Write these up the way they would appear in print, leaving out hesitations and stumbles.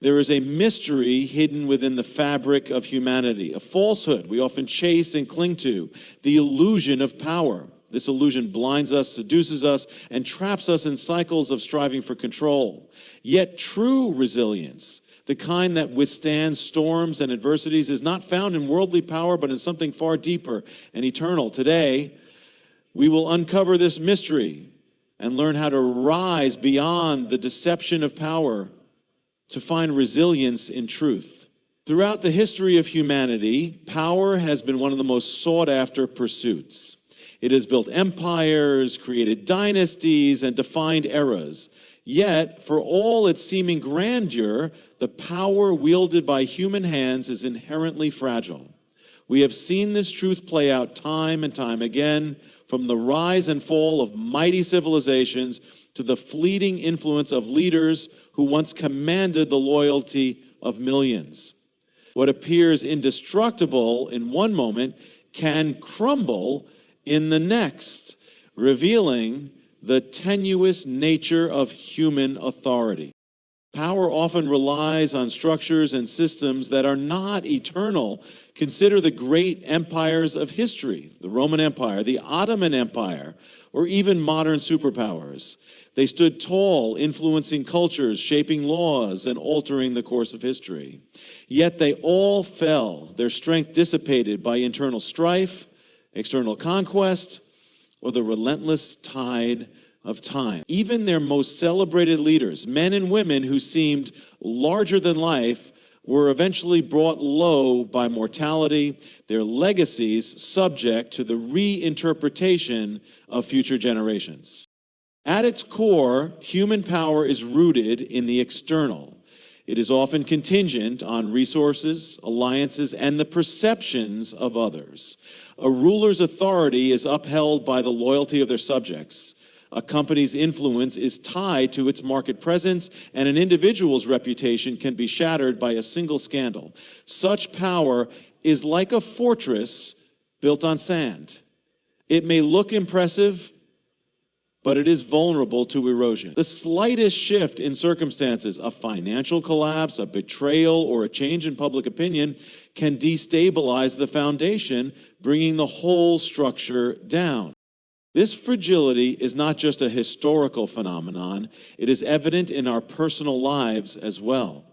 There is a mystery hidden within the fabric of humanity, a falsehood we often chase and cling to, the illusion of power. This illusion blinds us, seduces us, and traps us in cycles of striving for control. Yet true resilience, the kind that withstands storms and adversities, is not found in worldly power, but in something far deeper and eternal. Today, we will uncover this mystery and learn how to rise beyond the deception of power to find resilience in truth. Throughout the history of humanity, power has been one of the most sought-after pursuits. It has built empires, created dynasties, and defined eras. Yet, for all its seeming grandeur, the power wielded by human hands is inherently fragile. We have seen this truth play out time and time again, from the rise and fall of mighty civilizations to the fleeting influence of leaders who once commanded the loyalty of millions. What appears indestructible in one moment can crumble in the next, revealing the tenuous nature of human authority. Power often relies on structures and systems that are not eternal. Consider the great empires of history, the Roman Empire, the Ottoman Empire, or even modern superpowers. They stood tall, influencing cultures, shaping laws, and altering the course of history. Yet they all fell, their strength dissipated by internal strife, external conquest, or the relentless tide of time. Even their most celebrated leaders, men and women who seemed larger than life, were eventually brought low by mortality, their legacies subject to the reinterpretation of future generations. At its core, human power is rooted in the external. It is often contingent on resources, alliances, and the perceptions of others. A ruler's authority is upheld by the loyalty of their subjects. A company's influence is tied to its market presence, and an individual's reputation can be shattered by a single scandal. Such power is like a fortress built on sand. It may look impressive, but it is vulnerable to erosion. The slightest shift in circumstances, a financial collapse, a betrayal, or a change in public opinion, can destabilize the foundation, bringing the whole structure down. This fragility is not just a historical phenomenon, it is evident in our personal lives as well.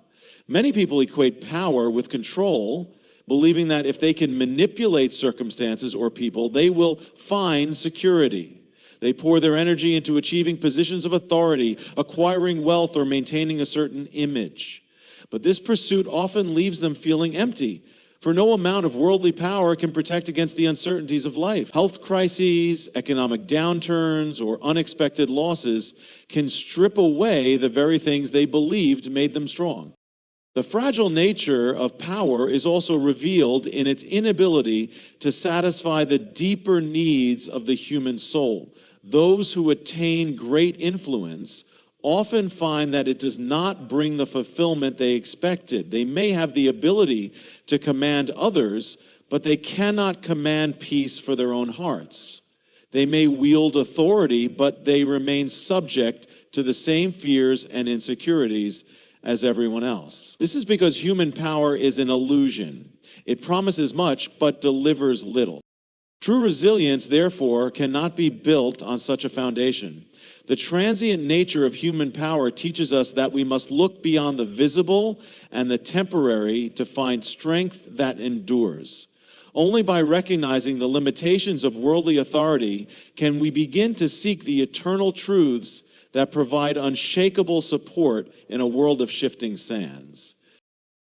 Many people equate power with control, believing that if they can manipulate circumstances or people, they will find security. They pour their energy into achieving positions of authority, acquiring wealth, or maintaining a certain image. But this pursuit often leaves them feeling empty, for no amount of worldly power can protect against the uncertainties of life. Health crises, economic downturns, or unexpected losses can strip away the very things they believed made them strong. The fragile nature of power is also revealed in its inability to satisfy the deeper needs of the human soul. Those who attain great influence often find that it does not bring the fulfillment they expected. They may have the ability to command others, but they cannot command peace for their own hearts. They may wield authority, but they remain subject to the same fears and insecurities as everyone else. This is because human power is an illusion. It promises much, but delivers little. True resilience, therefore, cannot be built on such a foundation. The transient nature of human power teaches us that we must look beyond the visible and the temporary to find strength that endures. Only by recognizing the limitations of worldly authority can we begin to seek the eternal truths that provide unshakable support in a world of shifting sands.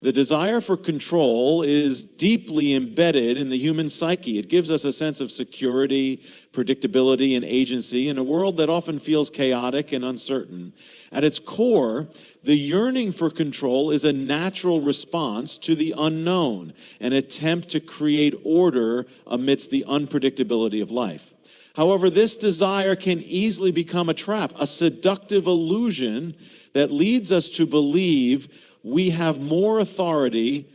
The desire for control is deeply embedded in the human psyche. It gives us a sense of security, predictability, and agency in a world that often feels chaotic and uncertain. At its core, the yearning for control is a natural response to the unknown, an attempt to create order amidst the unpredictability of life. However, this desire can easily become a trap, a seductive illusion that leads us to believe we have more authority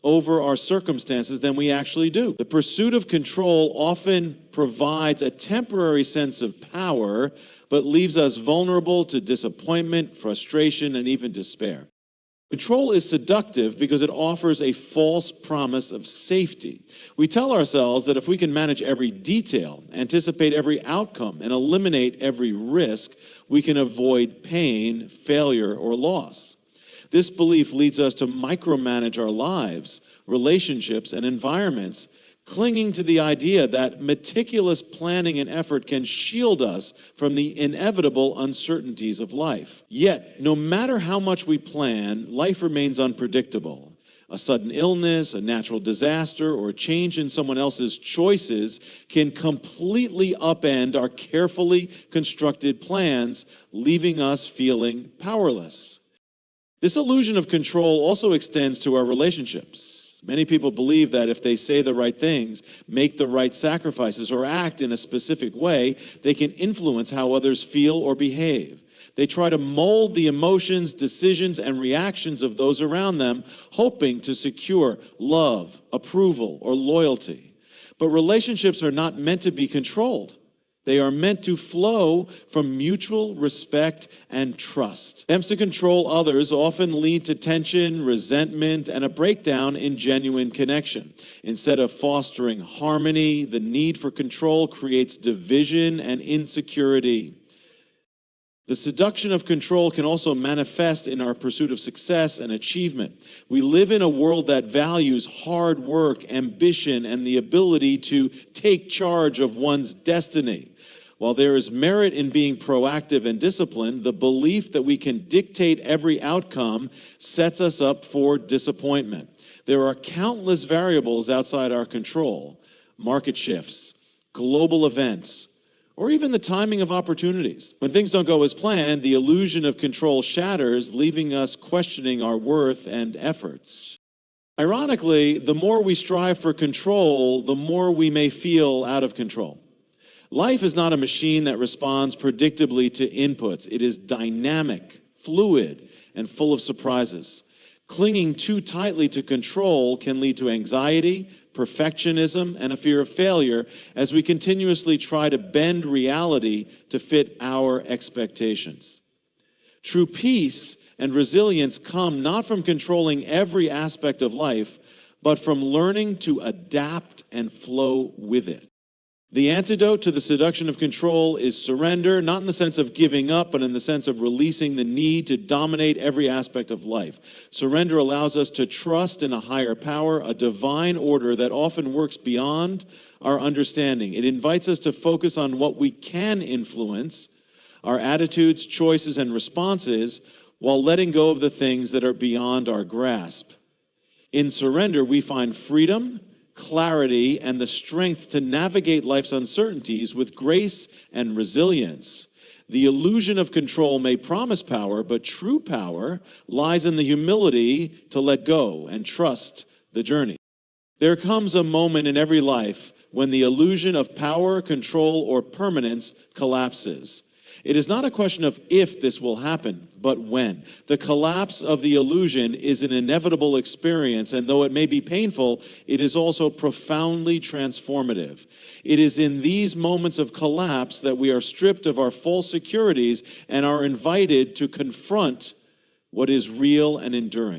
over our circumstances than we actually do. The pursuit of control often provides a temporary sense of power, but leaves us vulnerable to disappointment, frustration, and even despair. Control is seductive because it offers a false promise of safety. We tell ourselves that if we can manage every detail, anticipate every outcome, and eliminate every risk, we can avoid pain, failure, or loss. This belief leads us to micromanage our lives, relationships, and environments, clinging to the idea that meticulous planning and effort can shield us from the inevitable uncertainties of life. Yet, no matter how much we plan, life remains unpredictable. A sudden illness, a natural disaster, or a change in someone else's choices can completely upend our carefully constructed plans, leaving us feeling powerless. This illusion of control also extends to our relationships. Many people believe that if they say the right things, make the right sacrifices, or act in a specific way, they can influence how others feel or behave. They try to mold the emotions, decisions, and reactions of those around them, hoping to secure love, approval, or loyalty. But relationships are not meant to be controlled. They are meant to flow from mutual respect and trust. Attempts to control others often lead to tension, resentment, and a breakdown in genuine connection. Instead of fostering harmony, the need for control creates division and insecurity. The seduction of control can also manifest in our pursuit of success and achievement. We live in a world that values hard work, ambition, and the ability to take charge of one's destiny. While there is merit in being proactive and disciplined, the belief that we can dictate every outcome sets us up for disappointment. There are countless variables outside our control: market shifts, global events, or even the timing of opportunities. When things don't go as planned, the illusion of control shatters, leaving us questioning our worth and efforts. Ironically, the more we strive for control, the more we may feel out of control. Life is not a machine that responds predictably to inputs. It is dynamic, fluid, and full of surprises. Clinging too tightly to control can lead to anxiety, perfectionism, and a fear of failure as we continuously try to bend reality to fit our expectations. True peace and resilience come not from controlling every aspect of life, but from learning to adapt and flow with it. The antidote to the seduction of control is surrender, not in the sense of giving up, but in the sense of releasing the need to dominate every aspect of life. Surrender allows us to trust in a higher power, a divine order that often works beyond our understanding. It invites us to focus on what we can influence, our attitudes, choices, and responses, while letting go of the things that are beyond our grasp. In surrender, we find freedom, clarity, and the strength to navigate life's uncertainties with grace and resilience. The illusion of control may promise power, but true power lies in the humility to let go and trust the journey. There comes a moment in every life when the illusion of power, control, or permanence collapses. It is not a question of if this will happen, but when. The collapse of the illusion is an inevitable experience, and though it may be painful, it is also profoundly transformative. It is in these moments of collapse that we are stripped of our false securities and are invited to confront what is real and enduring.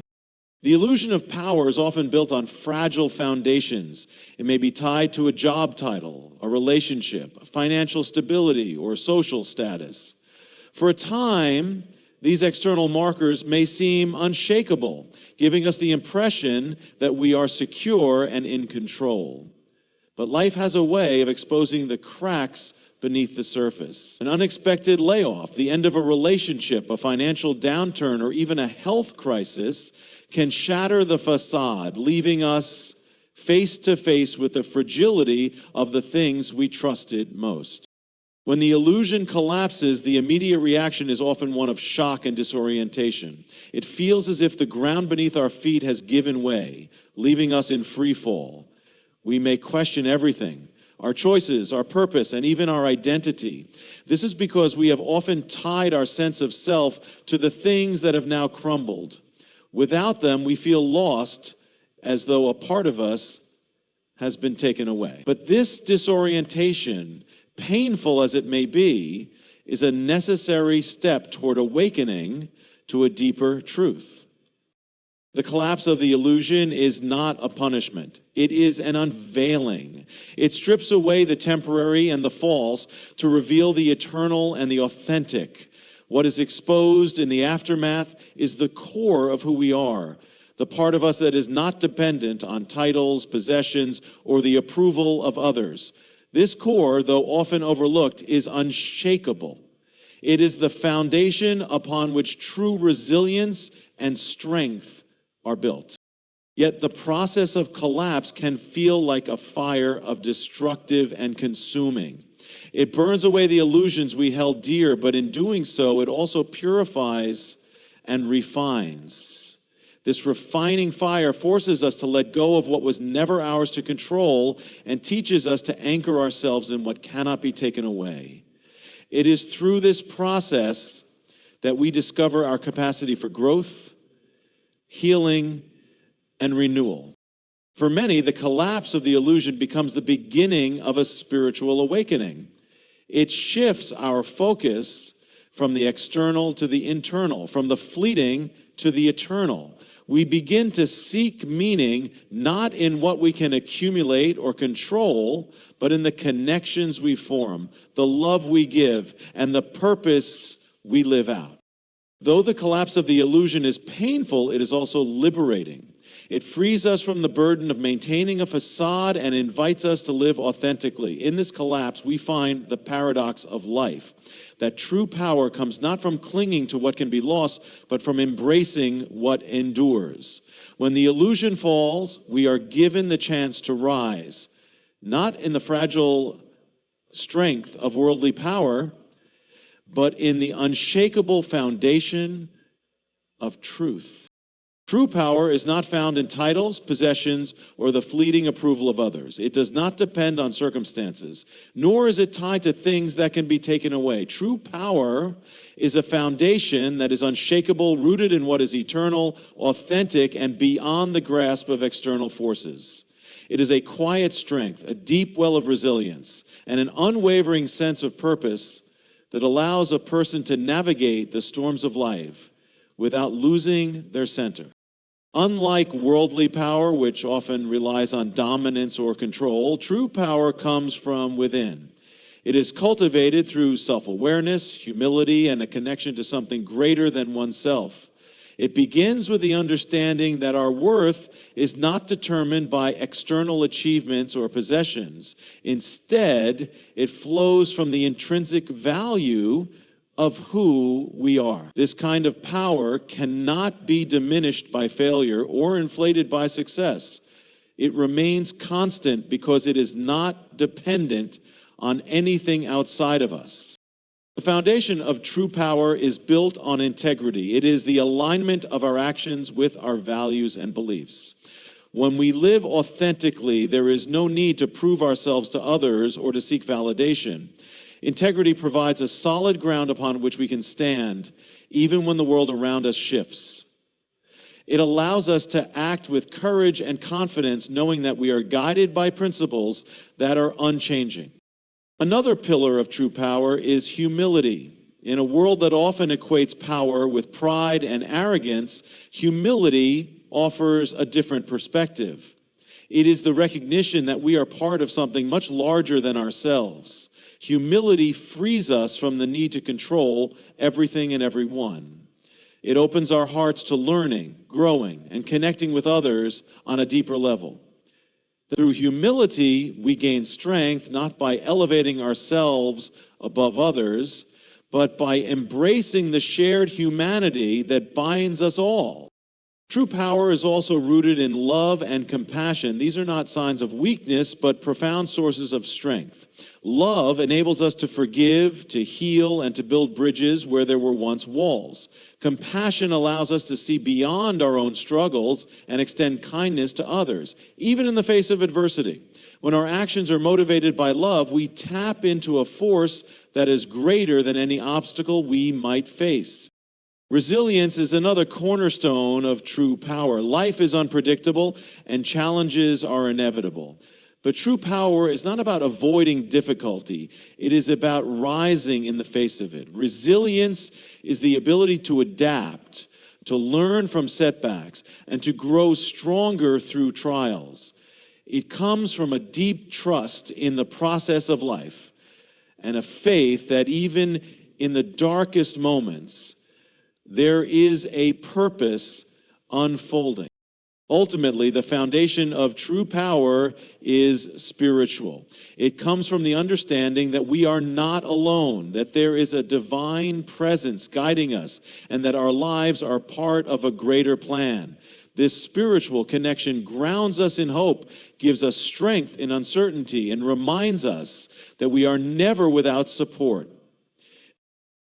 The illusion of power is often built on fragile foundations. It may be tied to a job title, a relationship, financial stability, or social status. For a time, these external markers may seem unshakable, giving us the impression that we are secure and in control. But life has a way of exposing the cracks beneath the surface. An unexpected layoff, the end of a relationship, a financial downturn, or even a health crisis can shatter the facade, leaving us face to face with the fragility of the things we trusted most. When the illusion collapses, the immediate reaction is often one of shock and disorientation. It feels as if the ground beneath our feet has given way, leaving us in free fall. We may question everything: our choices, our purpose, and even our identity. This is because we have often tied our sense of self to the things that have now crumbled. Without them, we feel lost, as though a part of us has been taken away. But this disorientation, painful as it may be, is a necessary step toward awakening to a deeper truth. The collapse of the illusion is not a punishment. It is an unveiling. It strips away the temporary and the false to reveal the eternal and the authentic. What is exposed in the aftermath is the core of who we are, the part of us that is not dependent on titles, possessions, or the approval of others. This core, though often overlooked, is unshakable. It is the foundation upon which true resilience and strength are built. Yet the process of collapse can feel like a fire of destructive and consuming. It burns away the illusions we held dear, but in doing so, it also purifies and refines. This refining fire forces us to let go of what was never ours to control and teaches us to anchor ourselves in what cannot be taken away. It is through this process that we discover our capacity for growth, healing, and renewal. For many, the collapse of the illusion becomes the beginning of a spiritual awakening. It shifts our focus from the external to the internal, from the fleeting to the eternal. We begin to seek meaning not in what we can accumulate or control, but in the connections we form, the love we give, and the purpose we live out. Though the collapse of the illusion is painful, it is also liberating. It frees us from the burden of maintaining a facade and invites us to live authentically. In this collapse, we find the paradox of life, that true power comes not from clinging to what can be lost, but from embracing what endures. When the illusion falls, we are given the chance to rise, not in the fragile strength of worldly power, but in the unshakable foundation of truth. True power is not found in titles, possessions, or the fleeting approval of others. It does not depend on circumstances, nor is it tied to things that can be taken away. True power is a foundation that is unshakable, rooted in what is eternal, authentic, and beyond the grasp of external forces. It is a quiet strength, a deep well of resilience, and an unwavering sense of purpose that allows a person to navigate the storms of life without losing their center. Unlike worldly power, which often relies on dominance or control, true power comes from within. It is cultivated through self-awareness, humility, and a connection to something greater than oneself. It begins with the understanding that our worth is not determined by external achievements or possessions. Instead, it flows from the intrinsic value of who we are. This kind of power cannot be diminished by failure or inflated by success. It remains constant because it is not dependent on anything outside of us. The foundation of true power is built on integrity. It is the alignment of our actions with our values and beliefs. When we live authentically, there is no need to prove ourselves to others or to seek validation. Integrity provides a solid ground upon which we can stand, even when the world around us shifts. It allows us to act with courage and confidence, knowing that we are guided by principles that are unchanging. Another pillar of true power is humility. In a world that often equates power with pride and arrogance, humility offers a different perspective. It is the recognition that we are part of something much larger than ourselves. Humility frees us from the need to control everything and everyone. It opens our hearts to learning, growing, and connecting with others on a deeper level. Through humility, we gain strength not by elevating ourselves above others, but by embracing the shared humanity that binds us all. True power is also rooted in love and compassion. These are not signs of weakness, but profound sources of strength. Love enables us to forgive, to heal, and to build bridges where there were once walls. Compassion allows us to see beyond our own struggles and extend kindness to others, even in the face of adversity. When our actions are motivated by love, we tap into a force that is greater than any obstacle we might face. Resilience is another cornerstone of true power. Life is unpredictable and challenges are inevitable. But true power is not about avoiding difficulty. It is about rising in the face of it. Resilience is the ability to adapt, to learn from setbacks, and to grow stronger through trials. It comes from a deep trust in the process of life and a faith that even in the darkest moments, there is a purpose unfolding. Ultimately, the foundation of true power is spiritual. It comes from the understanding that we are not alone, that there is a divine presence guiding us, and that our lives are part of a greater plan. This spiritual connection grounds us in hope, gives us strength in uncertainty, and reminds us that we are never without support.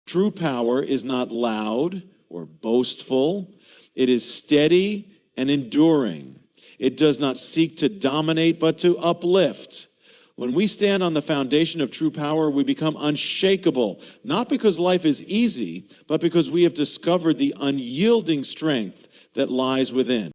True power is not loud or boastful. It is steady and enduring. It does not seek to dominate, but to uplift. When we stand on the foundation of true power, we become unshakable, not because life is easy, but because we have discovered the unyielding strength that lies within.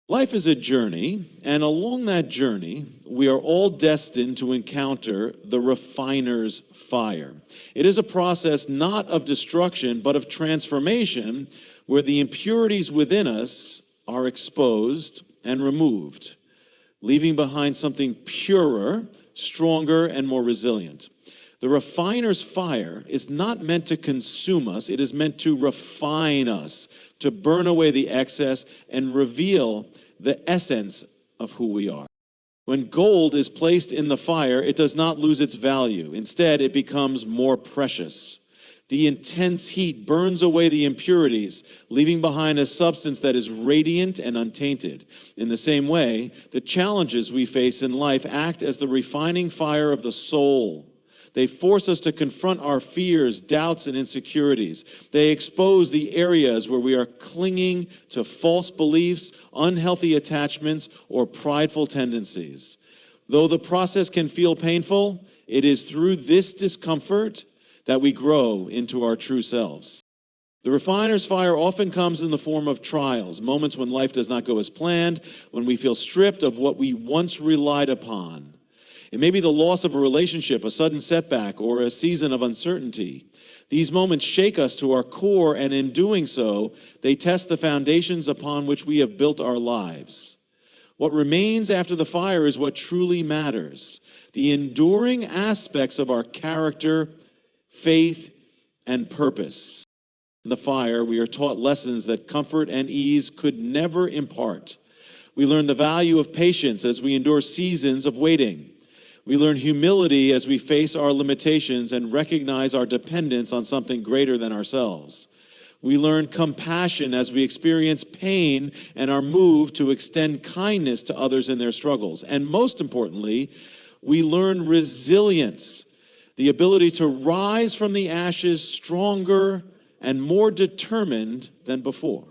Life is a journey, and along that journey, we are all destined to encounter the refiner's fire. It is a process not of destruction, but of transformation, where the impurities within us are exposed and removed, leaving behind something purer, stronger, and more resilient. The refiner's fire is not meant to consume us. It is meant to refine us, to burn away the excess and reveal the essence of who we are. When gold is placed in the fire, it does not lose its value. Instead, it becomes more precious. The intense heat burns away the impurities, leaving behind a substance that is radiant and untainted. In the same way, the challenges we face in life act as the refining fire of the soul. They force us to confront our fears, doubts, and insecurities. They expose the areas where we are clinging to false beliefs, unhealthy attachments, or prideful tendencies. Though the process can feel painful, it is through this discomfort that we grow into our true selves. The refiner's fire often comes in the form of trials, moments when life does not go as planned, when we feel stripped of what we once relied upon. It may be the loss of a relationship, a sudden setback, or a season of uncertainty. These moments shake us to our core, and in doing so, they test the foundations upon which we have built our lives. What remains after the fire is what truly matters: the enduring aspects of our character, faith, and purpose. In the fire, we are taught lessons that comfort and ease could never impart. We learn the value of patience as we endure seasons of waiting. We learn humility as we face our limitations and recognize our dependence on something greater than ourselves. We learn compassion as we experience pain and are moved to extend kindness to others in their struggles. And most importantly, we learn resilience, the ability to rise from the ashes stronger and more determined than before.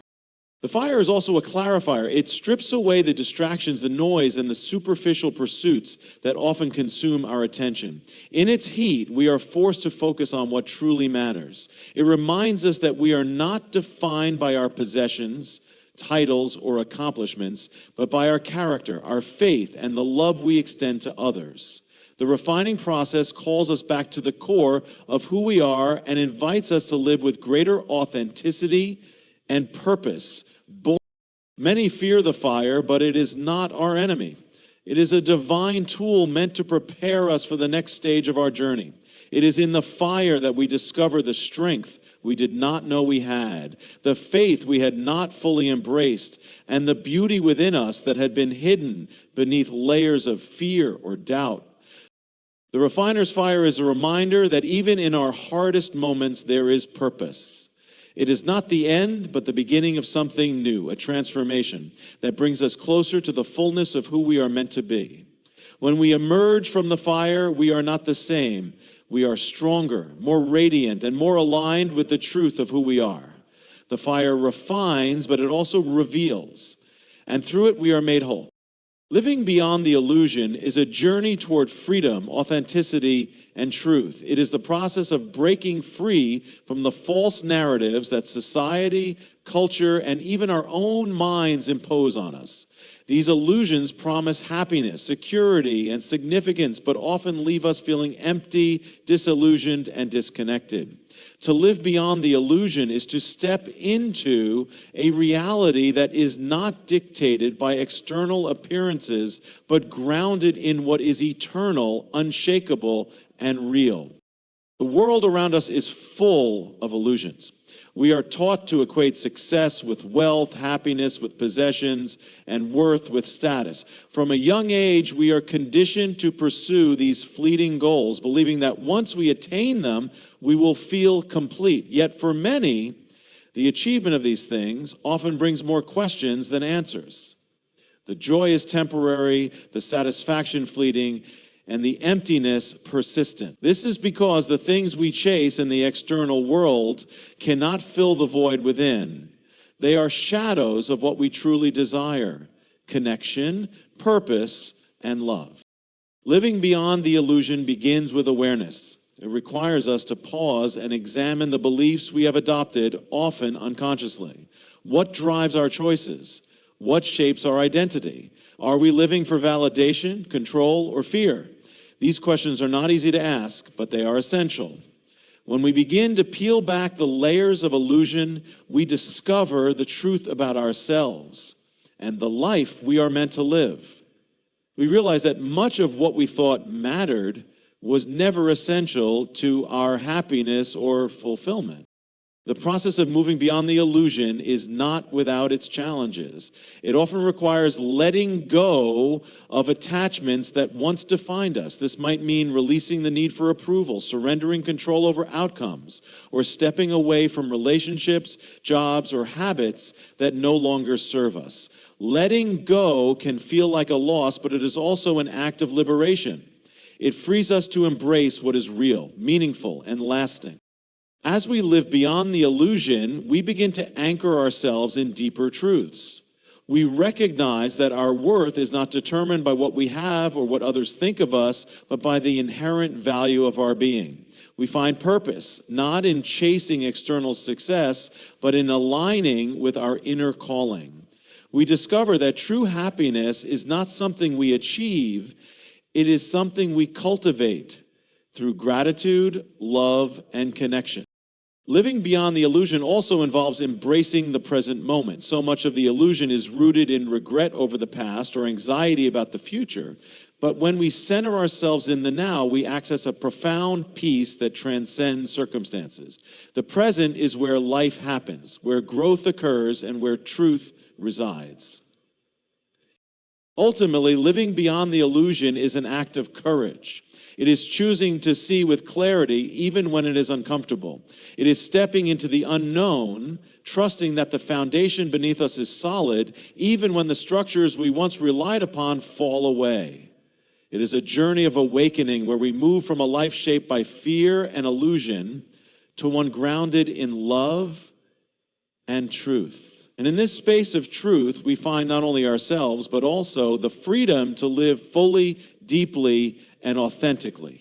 The fire is also a clarifier. It strips away the distractions, the noise, and the superficial pursuits that often consume our attention. In its heat, we are forced to focus on what truly matters. It reminds us that we are not defined by our possessions, titles, or accomplishments, but by our character, our faith, and the love we extend to others. The refining process calls us back to the core of who we are and invites us to live with greater authenticity and purpose. Many fear the fire, but it is not our enemy. It is a divine tool meant to prepare us for the next stage of our journey. It is in the fire that we discover the strength we did not know we had, the faith we had not fully embraced, and the beauty within us that had been hidden beneath layers of fear or doubt. The refiner's fire is a reminder that even in our hardest moments, there is purpose. It is not the end, but the beginning of something new, a transformation that brings us closer to the fullness of who we are meant to be. When we emerge from the fire, we are not the same. We are stronger, more radiant, and more aligned with the truth of who we are. The fire refines, but it also reveals, and through it we are made whole. Living beyond the illusion is a journey toward freedom, authenticity, and truth. It is the process of breaking free from the false narratives that society, culture, and even our own minds impose on us. These illusions promise happiness, security, and significance, but often leave us feeling empty, disillusioned, and disconnected. To live beyond the illusion is to step into a reality that is not dictated by external appearances, but grounded in what is eternal, unshakable, and real. The world around us is full of illusions. We are taught to equate success with wealth, happiness with possessions, and worth with status. From a young age, we are conditioned to pursue these fleeting goals, believing that once we attain them, we will feel complete. Yet for many, the achievement of these things often brings more questions than answers. The joy is temporary, the satisfaction fleeting, and the emptiness persistent. This is because the things we chase in the external world cannot fill the void within. They are shadows of what we truly desire: connection, purpose, and love. Living beyond the illusion begins with awareness. It requires us to pause and examine the beliefs we have adopted, often unconsciously. What drives our choices? What shapes our identity? Are we living for validation, control, or fear? These questions are not easy to ask, but they are essential. When we begin to peel back the layers of illusion, we discover the truth about ourselves and the life we are meant to live. We realize that much of what we thought mattered was never essential to our happiness or fulfillment. The process of moving beyond the illusion is not without its challenges. It often requires letting go of attachments that once defined us. This might mean releasing the need for approval, surrendering control over outcomes, or stepping away from relationships, jobs, or habits that no longer serve us. Letting go can feel like a loss, but it is also an act of liberation. It frees us to embrace what is real, meaningful, and lasting. As we live beyond the illusion, we begin to anchor ourselves in deeper truths. We recognize that our worth is not determined by what we have or what others think of us, but by the inherent value of our being. We find purpose, not in chasing external success, but in aligning with our inner calling. We discover that true happiness is not something we achieve, it is something we cultivate through gratitude, love, and connection. Living beyond the illusion also involves embracing the present moment. So much of the illusion is rooted in regret over the past or anxiety about the future. But when we center ourselves in the now, we access a profound peace that transcends circumstances. The present is where life happens, where growth occurs, and where truth resides. Ultimately, living beyond the illusion is an act of courage. It is choosing to see with clarity even when it is uncomfortable. It is stepping into the unknown, trusting that the foundation beneath us is solid, even when the structures we once relied upon fall away. It is a journey of awakening where we move from a life shaped by fear and illusion to one grounded in love and truth. And in this space of truth, we find not only ourselves, but also the freedom to live fully, deeply, and authentically.